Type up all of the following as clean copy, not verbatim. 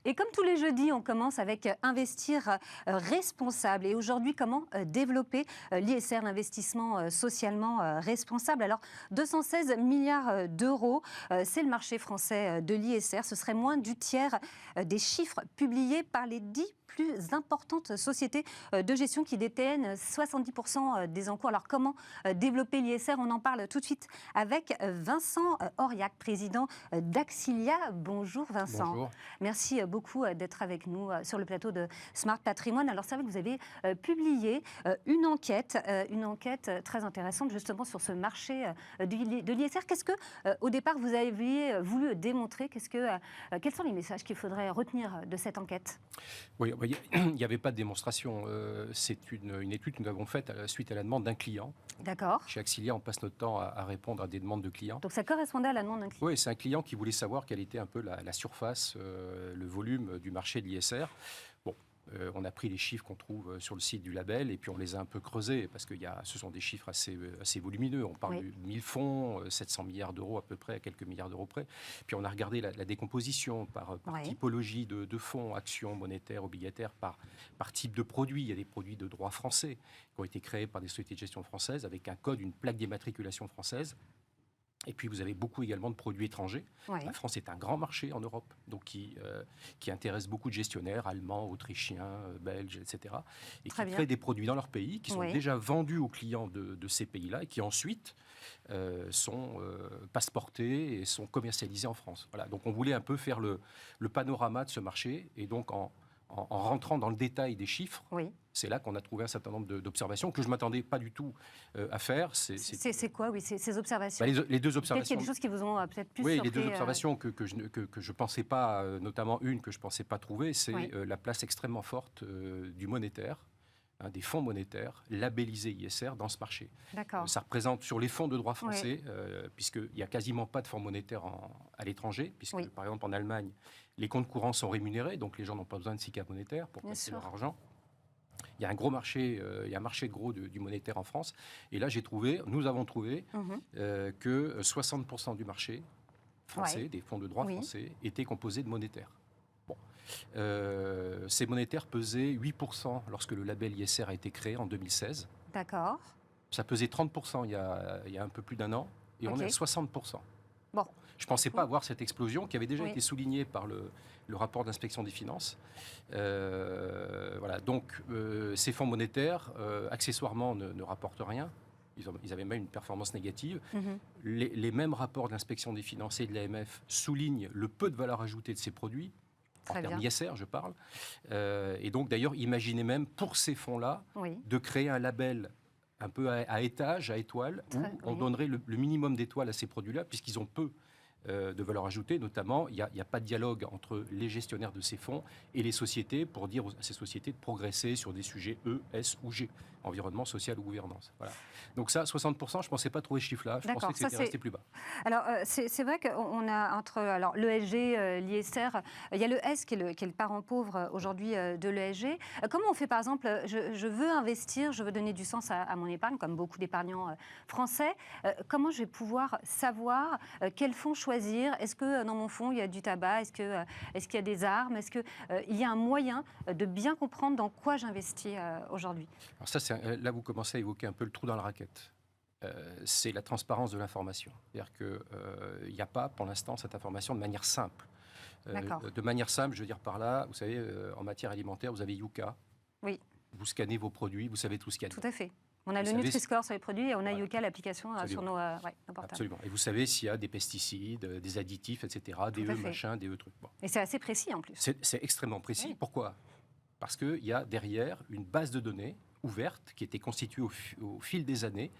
Et comme tous les jeudis, on commence avec investir responsable. Et aujourd'hui, comment développer l'ISR, l'investissement socialement responsable? Alors, 216 milliards d'euros, c'est le marché français de l'ISR. Ce serait moins du tiers des chiffres publiés par les 10 plus importantes sociétés de gestion qui détiennent 70% des encours. Alors, comment développer l'ISR? On en parle tout de suite avec Vincent Auriac, président d'Axilia. Bonjour Vincent. Bonjour. Merci beaucoup d'être avec nous sur le plateau de Smart Patrimoine. Alors c'est vrai que vous avez publié une enquête très intéressante justement sur ce marché de l'ISR. Qu'est-ce que, au départ, vous aviez voulu démontrer? Quels sont les messages qu'il faudrait retenir de cette enquête? Oui, il n'y avait pas de démonstration. C'est une étude que nous avons faite suite à la demande d'un client. D'accord. Chez Axilia, on passe notre temps à répondre à des demandes de clients. Donc ça correspondait à la demande d'un client. Oui, c'est un client qui voulait savoir quelle était un peu la surface, le volume du marché de l'ISR. Bon, on a pris les chiffres qu'on trouve sur le site du label et puis on les a un peu creusés parce que ce sont des chiffres assez volumineux. On parle de 1000 fonds, 700 milliards d'euros à peu près, à quelques milliards d'euros près. Puis on a regardé la décomposition par typologie de fonds, actions, monétaires, obligataires, par type de produits. Il y a des produits de droit français qui ont été créés par des sociétés de gestion françaises avec un code, une plaque d'immatriculation française. Et puis, vous avez beaucoup également de produits étrangers. La France est un grand marché en Europe, donc qui intéresse beaucoup de gestionnaires allemands, autrichiens, belges, etc. Et qui créent des produits dans leur pays, qui sont déjà vendus aux clients de ces pays-là et qui ensuite sont passeportés et sont commercialisés en France. Voilà. Donc, on voulait un peu faire le panorama de ce marché. Et donc, en rentrant dans le détail des chiffres, c'est là qu'on a trouvé un certain nombre d'observations que je ne m'attendais pas du tout à faire. C'est quoi, ces observations? Les deux observations. Peut-être qu'il y a des choses qui vous ont peut-être plus surpris. Oui, les deux observations que je ne pensais pas, notamment une que je ne pensais pas trouver, c'est la place extrêmement forte du monétaire, des fonds monétaires labellisés ISR dans ce marché. Ça représente sur les fonds de droit français, puisqu'il n'y a quasiment pas de fonds monétaires à l'étranger, puisque par exemple en Allemagne, les comptes courants sont rémunérés, donc les gens n'ont pas besoin de SICAV monétaire pour placer leur argent. Il y a un gros marché, il y a un marché de gros du monétaire en France. Et là, nous avons trouvé que 60% du marché français, des fonds de droit français, étaient composés de monétaires. Bon. Ces monétaires pesaient 8% lorsque le label ISR a été créé en 2016. D'accord. Ça pesait 30% il y a un peu plus d'un an, et on est à 60%. Bon. Je ne pensais pas avoir cette explosion qui avait déjà été soulignée par le rapport d'inspection des finances. Voilà. Donc, ces fonds monétaires, accessoirement, ne rapportent rien. Ils avaient même une performance négative. Les mêmes rapports d'inspection des finances et de l'AMF soulignent le peu de valeur ajoutée de ces produits. En termes ISR, je parle. Et donc, d'ailleurs, imaginez même, pour ces fonds-là, de créer un label un peu à étage, à étoile, où on donnerait le minimum d'étoiles à ces produits-là, puisqu'ils ont peu de valeur ajoutée. Notamment, il n'y a pas de dialogue entre les gestionnaires de ces fonds et les sociétés pour dire à ces sociétés de progresser sur des sujets E, S ou G, environnement, social ou gouvernance. Voilà. Donc ça, 60%, je ne pensais pas trouver ce chiffre-là. Je pensais que c'était resté plus bas. Alors, c'est vrai qu'on a entre l'ESG, l'ISR, il y a le S qui est le parent pauvre aujourd'hui de l'ESG. Comment on fait, par exemple, je veux investir, je veux donner du sens à mon épargne, comme beaucoup d'épargnants français. Comment je vais pouvoir savoir quel fonds choisir? Est-ce que dans mon fonds, il y a du tabac? Est-ce qu'il y a des armes? Est-ce qu'il y a un moyen de bien comprendre dans quoi j'investis aujourd'hui? Alors ça, là, vous commencez à évoquer un peu le trou dans la raquette. C'est la transparence de l'information. C'est-à-dire qu'il n'y a pas, pour l'instant, cette information de manière simple. De manière simple, je veux dire par là, vous savez, en matière alimentaire, vous avez Yuka. Oui. Vous scannez vos produits, vous savez tout ce qu'il y a. Tout à fait. On a le Nutri-Score sur les produits et on a Yuka, l'application sur nos portables. Absolument. Et vous savez s'il y a des pesticides, des additifs, etc., des machin, des trucs. Bon. Et c'est assez précis en plus. C'est extrêmement précis. Oui. Pourquoi? Parce qu'il y a derrière une base de données ouverte qui a été constituée au fil des années,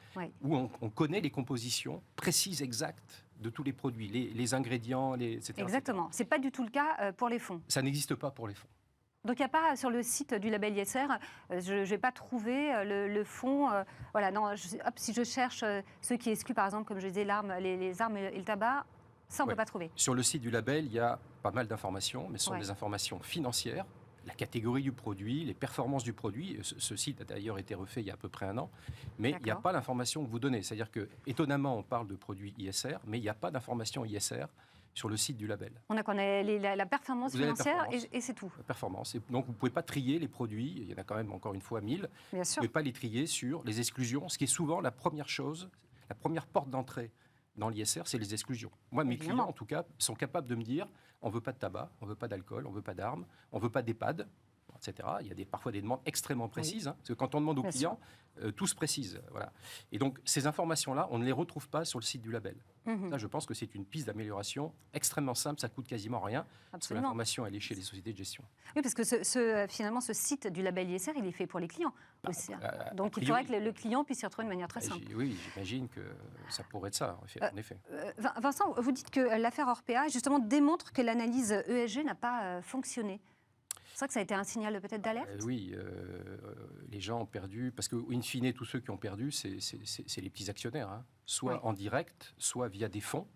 où on connaît les compositions précises, exactes de tous les produits, les ingrédients, etc. Exactement. Ce n'est pas du tout le cas pour les fonds. Ça n'existe pas pour les fonds. Donc il n'y a pas sur le site du label ISR, je ne vais pas trouver le fonds. Voilà, non, si je cherche ceux qui excluent, par exemple, comme je disais, les armes et le tabac, ça on ne peut pas trouver. Sur le site du label, il y a pas mal d'informations, mais ce sont des informations financières la catégorie du produit, les performances du produit. Ce site a d'ailleurs été refait il y a à peu près un an, mais il n'y a pas l'information que vous donnez. C'est-à-dire que, étonnamment, on parle de produits ISR, mais il n'y a pas d'information ISR sur le site du label. On a la performance financière et c'est tout. La performance. Et donc, vous ne pouvez pas trier les produits, il y en a quand même encore une fois 1000. Bien sûr. Vous ne pouvez pas les trier sur les exclusions, ce qui est souvent la première chose, la première porte d'entrée dans l'ISR, c'est les exclusions. Moi, mes clients, en tout cas, sont capables de me dire on ne veut pas de tabac, on ne veut pas d'alcool, on ne veut pas d'armes, on ne veut pas d'EHPAD, etc. Il y a parfois des demandes extrêmement précises, parce que quand on demande aux clients, tout se précise. Voilà. Et donc, ces informations-là, on ne les retrouve pas sur le site du label. Ça, je pense que c'est une piste d'amélioration extrêmement simple, ça coûte quasiment rien, parce que l'information, elle est chez les sociétés de gestion. Oui, parce que finalement, ce site du label ISR, il est fait pour les clients aussi. Donc, il faudrait que le client puisse s'y retrouver de manière très simple. Oui, j'imagine que ça pourrait être ça, en effet. Vincent, vous dites que l'affaire Orpea, justement, démontre que l'analyse ESG n'a pas fonctionné. C'est vrai que ça a été un signal peut-être d'alerte. Oui, les gens ont perdu, parce que, in fine, tous ceux qui ont perdu, c'est les petits actionnaires, hein. Soit en direct, soit via des fonds.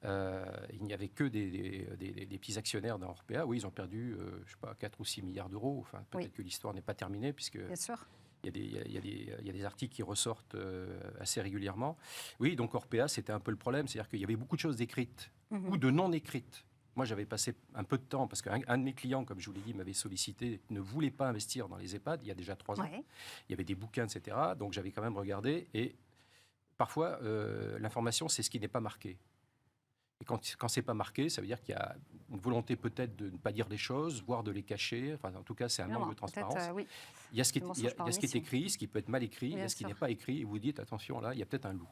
Il n'y avait que des petits actionnaires dans Orpea. Oui, ils ont perdu, je ne sais pas, 4 ou 6 milliards d'euros. Enfin, peut-être que l'histoire n'est pas terminée, puisque bien sûr. Il y a des articles qui ressortent assez régulièrement. Oui, donc Orpea, c'était un peu le problème. C'est-à-dire qu'il y avait beaucoup de choses écrites ou de non écrites. Moi, j'avais passé un peu de temps, parce qu'un de mes clients, comme je vous l'ai dit, m'avait sollicité, ne voulait pas investir dans les EHPAD il y a déjà 3 ans. Il y avait des bouquins, etc. Donc, j'avais quand même regardé. Et parfois, l'information, c'est ce qui n'est pas marqué. Et quand ce n'est pas marqué, ça veut dire qu'il y a une volonté peut-être de ne pas dire des choses, voire de les cacher. Enfin, en tout cas, c'est un manque de transparence. Oui. Il y a ce qui est écrit, ce qui peut être mal écrit, il y a ce qui n'est pas écrit. Et vous dites, attention, là, il y a peut-être un loup.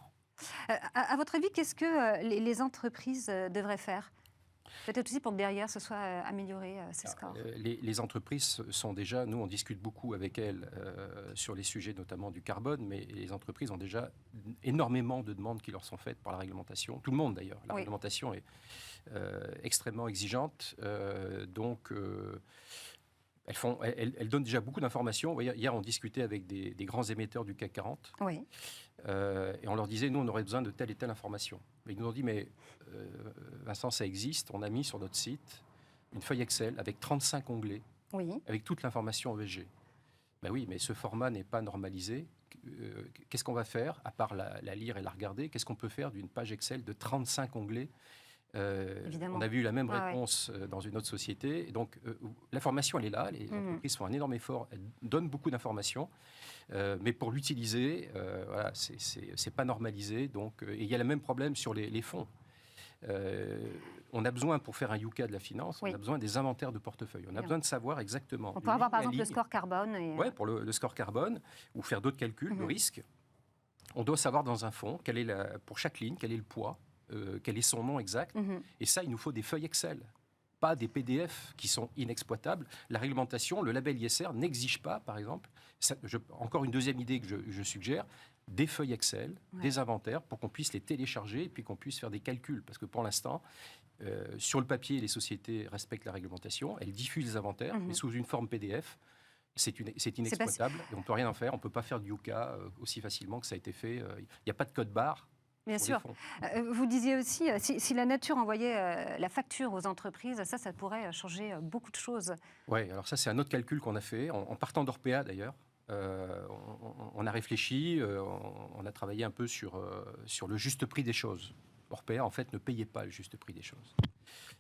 À votre avis, qu'est-ce que les entreprises devraient faire ? Peut-être aussi pour que derrière, ce soit amélioré, ces scores. Les entreprises sont déjà, nous on discute beaucoup avec elles sur les sujets notamment du carbone, mais les entreprises ont déjà énormément de demandes qui leur sont faites par la réglementation. Tout le monde d'ailleurs. La réglementation est extrêmement exigeante. Donc elles donnent déjà beaucoup d'informations. Hier on discutait avec des grands émetteurs du CAC 40. Oui. Et on leur disait, nous on aurait besoin de telle et telle information. Mais ils nous ont dit, mais Vincent, ça existe. On a mis sur notre site une feuille Excel avec 35 onglets, avec toute l'information ESG. Ben oui, mais ce format n'est pas normalisé. Qu'est-ce qu'on va faire, à part la lire et la regarder? Qu'est-ce qu'on peut faire d'une page Excel de 35 onglets? On a vu la même réponse dans une autre société. Et donc, l'information, elle est là. Les entreprises font un énorme effort. Elles donnent beaucoup d'informations. Mais pour l'utiliser, voilà, c'est pas normalisé. Donc, et il y a le même problème sur les fonds. On a besoin, pour faire un Yuka de la finance, on a besoin des inventaires de portefeuille. On a besoin de savoir exactement. On peut avoir, par exemple, le score carbone. Oui, pour le score carbone, ou faire d'autres calculs de risque. On doit savoir dans un fonds, pour chaque ligne, quel est le poids, quel est son nom exact. Et ça, il nous faut des feuilles Excel, pas des PDF qui sont inexploitables. La réglementation, le label ISR n'exige pas, par exemple, encore une deuxième idée que je suggère, des feuilles Excel, des inventaires, pour qu'on puisse les télécharger et puis qu'on puisse faire des calculs. Parce que pour l'instant, sur le papier, les sociétés respectent la réglementation, elles diffusent les inventaires, mais sous une forme PDF. C'est inexploitable et on ne peut rien en faire. On ne peut pas faire du Yuka aussi facilement que ça a été fait. Il n'y a pas de code barre. Bien sûr. Vous disiez aussi, si la nature envoyait la facture aux entreprises, ça pourrait changer beaucoup de choses. Oui, alors ça, c'est un autre calcul qu'on a fait, en partant d'Orpea d'ailleurs. On a réfléchi, on a travaillé un peu sur le juste prix des choses. Orpea, en fait, ne payait pas le juste prix des choses.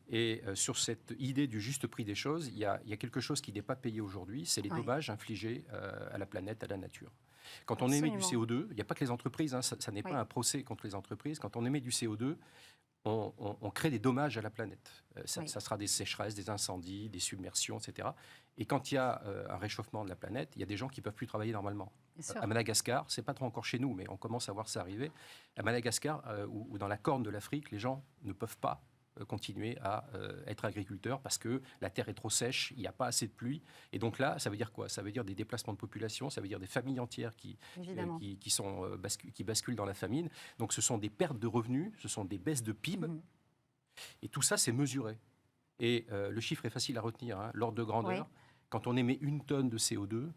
Et sur cette idée du juste prix des choses, il y a quelque chose qui n'est pas payé aujourd'hui, c'est les dommages infligés à la planète, à la nature. Quand on émet du CO2, il n'y a pas que les entreprises, hein, ça n'est pas un procès contre les entreprises. Quand on émet du CO2, on crée des dommages à la planète. Ça sera des sécheresses, des incendies, des submersions, etc. Et quand il y a un réchauffement de la planète, il y a des gens qui ne peuvent plus travailler normalement. À Madagascar, ce n'est pas trop encore chez nous, mais on commence à voir ça arriver. À Madagascar, ou dans la corne de l'Afrique, les gens ne peuvent pas continuer à être agriculteurs parce que la terre est trop sèche, il n'y a pas assez de pluie. Et donc là, ça veut dire quoi? Ça veut dire des déplacements de population, ça veut dire des familles entières qui basculent dans la famine. Donc ce sont des pertes de revenus, ce sont des baisses de PIB. Et tout ça, c'est mesuré. Et le chiffre est facile à retenir, hein, l'ordre de grandeur. Quand on émet 1 tonne de CO2,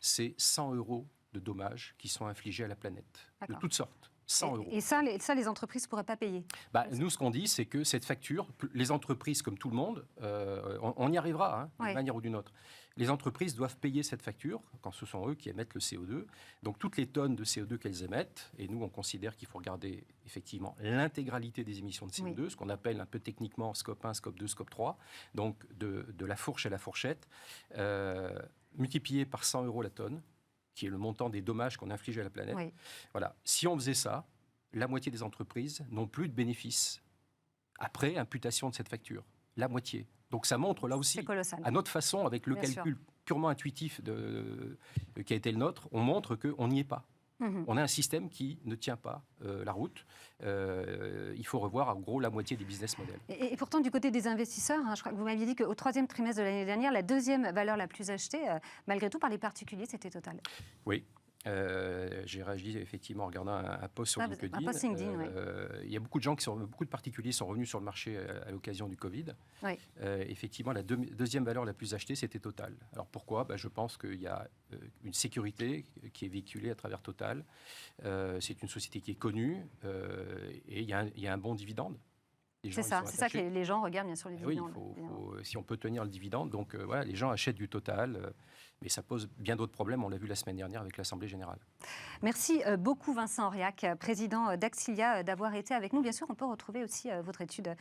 c'est 100 € de dommages qui sont infligés à la planète, de toutes sortes. 100 euros. Et ça, les entreprises ne pourraient pas payer. Nous, ce qu'on dit, c'est que cette facture, les entreprises, comme tout le monde, on y arrivera, d'une manière ou d'une autre. Les entreprises doivent payer cette facture quand ce sont eux qui émettent le CO2. Donc, toutes les tonnes de CO2 qu'elles émettent, et nous, on considère qu'il faut regarder effectivement l'intégralité des émissions de CO2, ce qu'on appelle un peu techniquement scope 1, scope 2, scope 3, donc de la fourche à la fourchette, multiplié par 100 euros la tonne, qui est le montant des dommages qu'on inflige à la planète. Oui. Voilà. Si on faisait ça, la moitié des entreprises n'ont plus de bénéfices après imputation de cette facture. La moitié. Donc ça montre là aussi, à notre façon, avec le calcul purement intuitif qui a été le nôtre, on montre qu'on n'y est pas. On a un système qui ne tient pas la route. Il faut revoir en gros la moitié des business models. Et pourtant, du côté des investisseurs, je crois que vous m'aviez dit qu'au 3e trimestre de l'année dernière, la 2e valeur la plus achetée, malgré tout par les particuliers, c'était Total. Oui. J'ai réagi effectivement en regardant un post sur LinkedIn. Un post LinkedIn, oui. Il y a beaucoup de particuliers sont revenus sur le marché à l'occasion du Covid. Oui. Effectivement, la deuxième valeur la plus achetée, c'était Total. Alors pourquoi ? Je pense qu'il y a une sécurité qui est véhiculée à travers Total. C'est une société qui est connue et il y a un bon dividende. C'est ça que les gens regardent bien sûr les dividendes. Oui, si on peut tenir le dividende, donc voilà, les gens achètent du Total, mais ça pose bien d'autres problèmes, on l'a vu la semaine dernière avec l'Assemblée Générale. Merci beaucoup Vincent Auriac, président d'Axilia, d'avoir été avec nous. Bien sûr, on peut retrouver aussi votre étude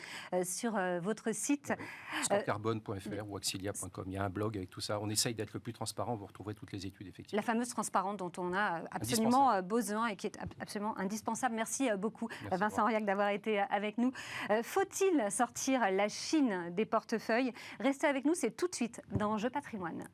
sur votre site. Oui. Scorecarbone.fr ou axilia.com, il y a un blog avec tout ça. On essaye d'être le plus transparent, vous retrouverez toutes les études effectivement. La fameuse transparence dont on a absolument besoin et qui est absolument indispensable. Merci beaucoup Vincent Auriac d'avoir été avec nous. Faut-il sortir la Chine des portefeuilles ? Restez avec nous, c'est tout de suite dans Enjeux Patrimoine.